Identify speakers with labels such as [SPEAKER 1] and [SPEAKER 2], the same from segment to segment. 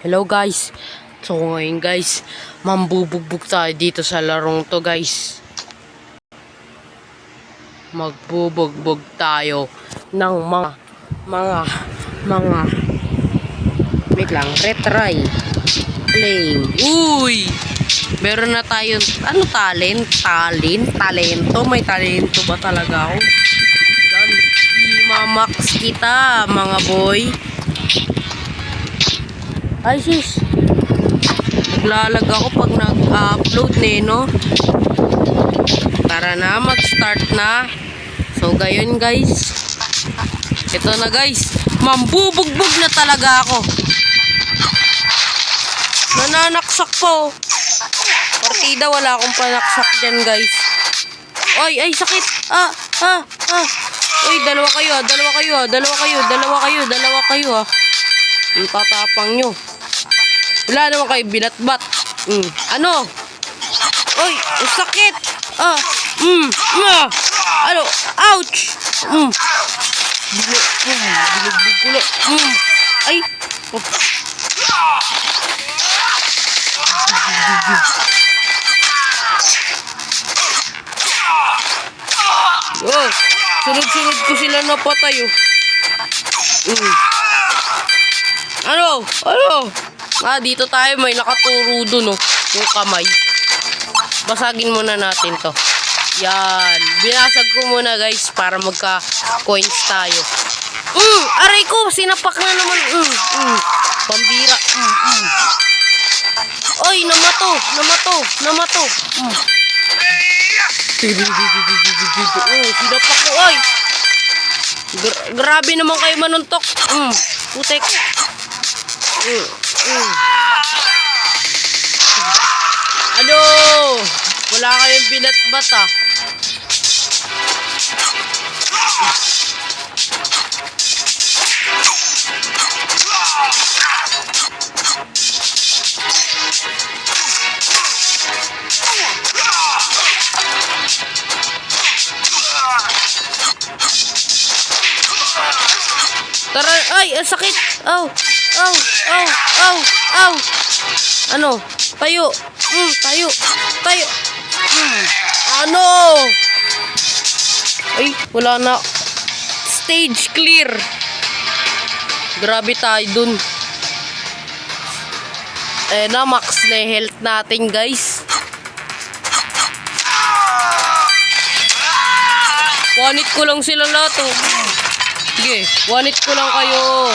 [SPEAKER 1] Hello guys. So ngayon guys, mambubugbog tayo dito sa larong to guys. Magbubugbog tayo ng mga wait lang, retry flame. Uy! Meron na tayo, talento. May talento ba talaga ako? Dan, i-max kita mga boy. Ay sis, naglalag ako pag nag-upload no? Tara na, mag-start na. So gayon guys, ito na guys, mambubugbog na talaga ako. Nananaksak po. Partida, wala akong panaksak dyan guys. Ay sakit. Uy, dalawa kayo ah. Ang tatapang nyo. Wala naman kayo binatbat. Ano? Uy, sakit. Ano? Ouch. Binugbog. Ay. Sunod-sunod ko sila napatay. Ano? Dito tayo, may nakaturo dun yung kamay. Basagin muna natin to. Yan, binasag ko muna guys para magka-coins tayo. Aray ko, sinapak na naman. Pambira. Oy, namato. Sinapak ko, oy. Grabe naman kayo manuntok. Putek. Ano? Wala kayong binatbat ah. Tara, ay, sakit. Aw. Ano? Tayo. Ano? Ay, wala na. Stage clear. Grabe tayo dun. Max na yung health natin guys. One hit ko lang sila lahat Sige, one hit ko lang kayo.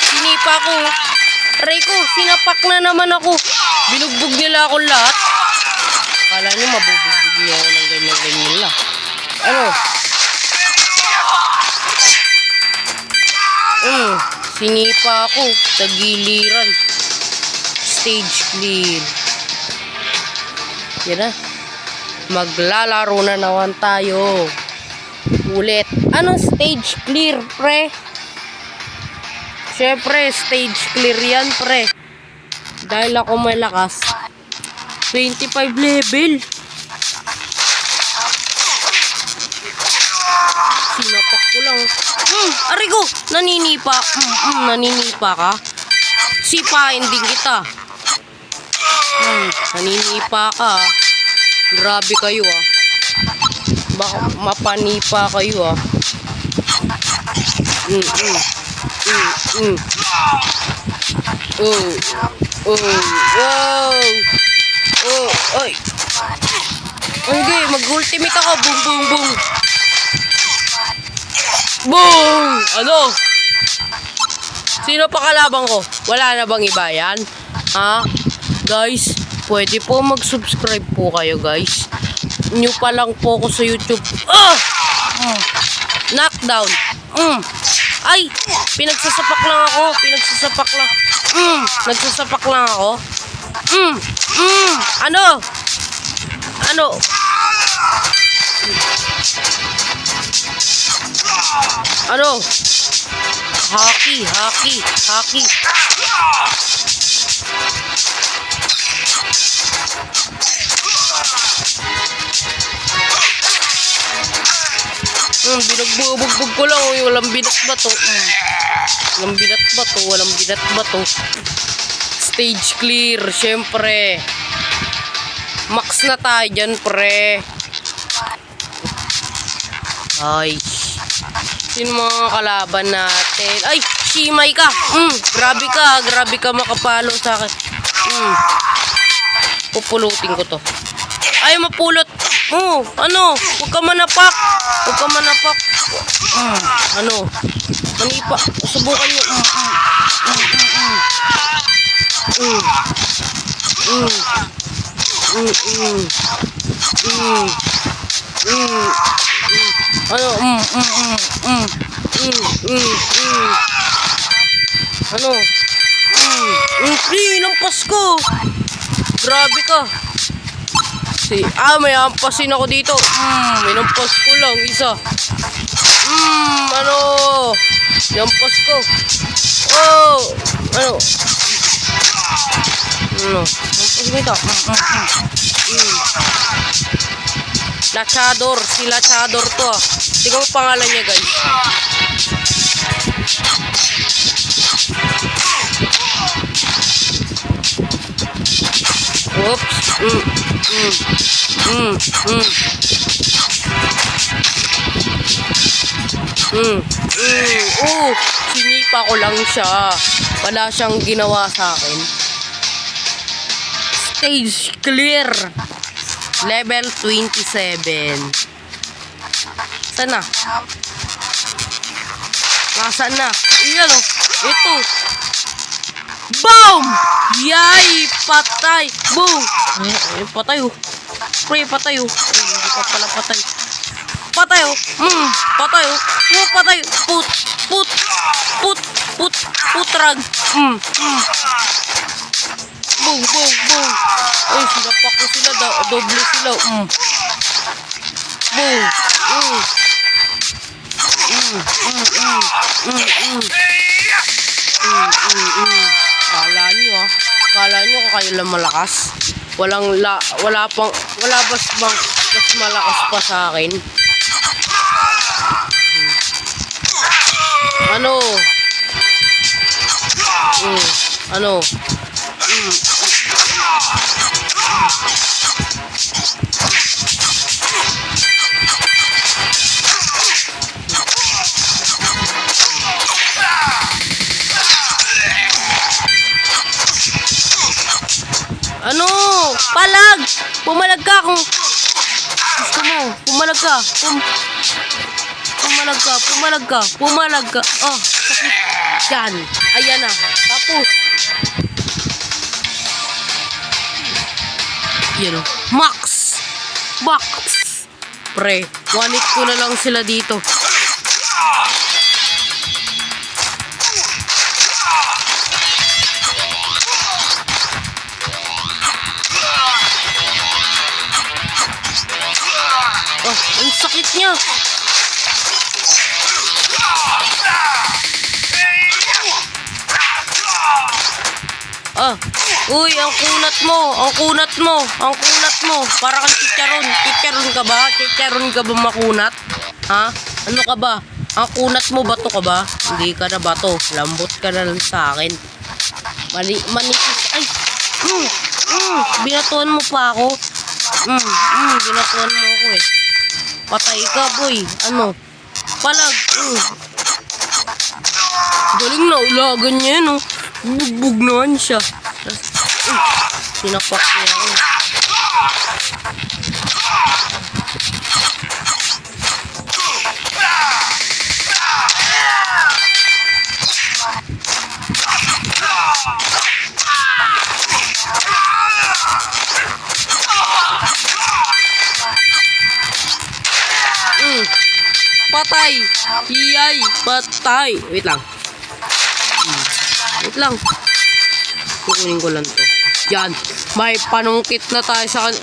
[SPEAKER 1] Sinipa ko. Aray ko, sinapak na naman ako. Binugbog nila ako lahat. Akala nyo mabubugbog niya ako ng ganyan lang. Ano? Sinipa ako. Tagiliran. Stage clear. Yan na. Maglalaro na naman tayo. Ulit. Anong stage clear, pre? Syempre, stage clear yan, pre. Dahil ako malakas. 25 level. Sinapak ko lang. Aray ko! Naninipa. Naninipa ka? Sipain din kita. Naninipa ka. Grabe kayo Baka mapanipa kayo Ay. Okay, mag-ultimate ako. Boom. Boom! Ano? Sino pa kalabang ko? Wala na bang iba yan? Guys, pwede po mag-subscribe po kayo guys. New pa lang po ako sa YouTube. Knockdown. Ay, pinagsasapak lang ako. Nagsasapak lang ako. Ano? Ano? Haki. Binabugbog ko lang. Walang binat ba to? Walang binat ba to? Stage clear, syempre. Max na tayo dyan, pre. Ay. Sino mga kalaban natin? Ay, Shimay ka. Grabe ka makapalo sa akin. Pupulutin ko to. Ay, mapulot. Ano? Huwag ka manapak. Ano? Manipa. Subukan nyo. Ano? Ano? Ng Pasko. Grabe ka. May ampasin ako dito. Minampas ko lang isa. Ano? Yampas ko. Ano? Yampas ko ito. Lachador. Si Lachador to. Tingnan mo pangalan niya, guys. Oops. Sinipa ko lang siya. Wala siyang ginawa sa akin. Stage clear. Level 27. Sana? Nasaan na? Iyan o. Ito. Boom! Yay! Patay! Boom! Patay o. Pre, patay o. Hindi pa pala patay. Patay o. Patay o. Patay. Putrag. Boom. Ay, sinapak ko sila. Doble sila. Boom. Kala nyo kayo lang malakas. Wala mas malakas pa sa akin. Ano? Ano? Palag! Pumalag ka kung gusto mo. Pumalag ka. Oh, sakit. Yan. Ayan na. Tapos. Yan o. Max. Pre, one-hit ko na lang sila dito. Ang sakit niya. Uy, ang kunat mo. Para kang chicharon. Chicharon ka ba makunat? Ha? Ano ka ba? Ang kunat mo, bato ka ba? Hindi ka na bato. Lambot ka na lang sa akin. Manipis. Ay! Binatuan mo pa ako. Binatuan mo ako eh. Patay ka, boy. Ano? Palag. Galing na ulagan niya yun, oh. Bugbog naman siya. Sinapak niya ako. Patay! Iyay! Patay! Wait lang. Kukunin ko lang to. Yan. May panungkit na tayo sa kan...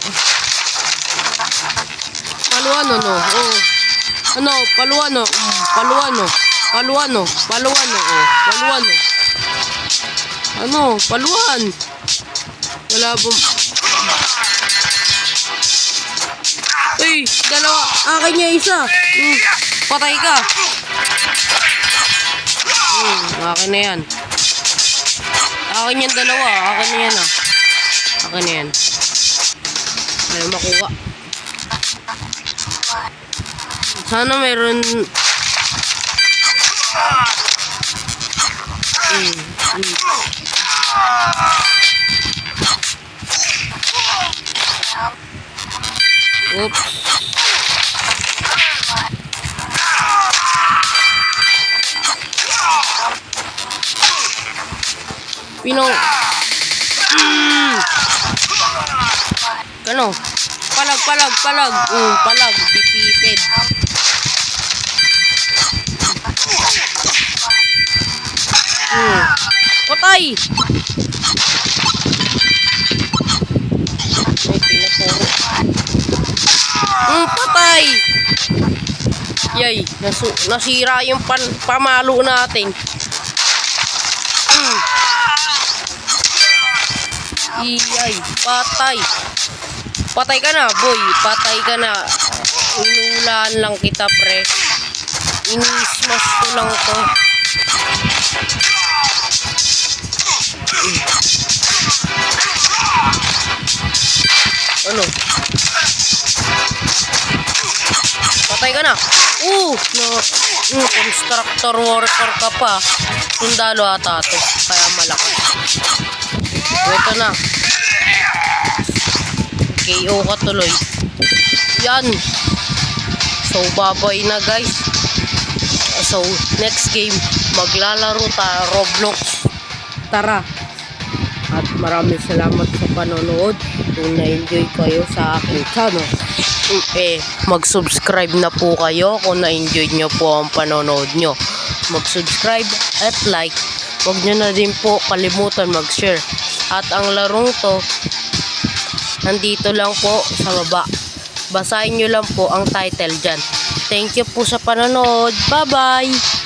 [SPEAKER 1] Ano? Ano, paluan o. Paluan o. Paluan o. Paluan o. Paluan o. Ano, paluan. Wala bang... Uy, dalawa. Akin niya isa. Patay ka. Akin na yan. Akin yan dalawa. Akin na yan ah. Akin na yan. Ayaw makuha. Sana meron... Oops. Pino. Ano? Palag. Palag. Dipipid. Patay! May pinaturo. Patay! Yay, nasira yung pamalo natin. Iyay, patay. Patay ka na, boy. Patay ka na. Inulan lang kita, pre. Ini-smash ko lang to. Ano? Patay ka na. No. Constructor worker ka pa. Sundalo ata to. Kaya malakas. Ito na. KO ka tuloy. Yan. So, babay na guys. So, next game, maglalaro tayo Roblox. Tara. At maraming salamat sa panonood. Kung na-enjoy kayo sa aking channel, mag-subscribe na po kayo kung na-enjoy nyo po ang panonood nyo. Mag-subscribe at like. Huwag nyo na din po kalimutan mag-share. At ang larong to, nandito lang po sa baba. Basahin nyo lang po ang title dyan. Thank you po sa panonood. Bye-bye!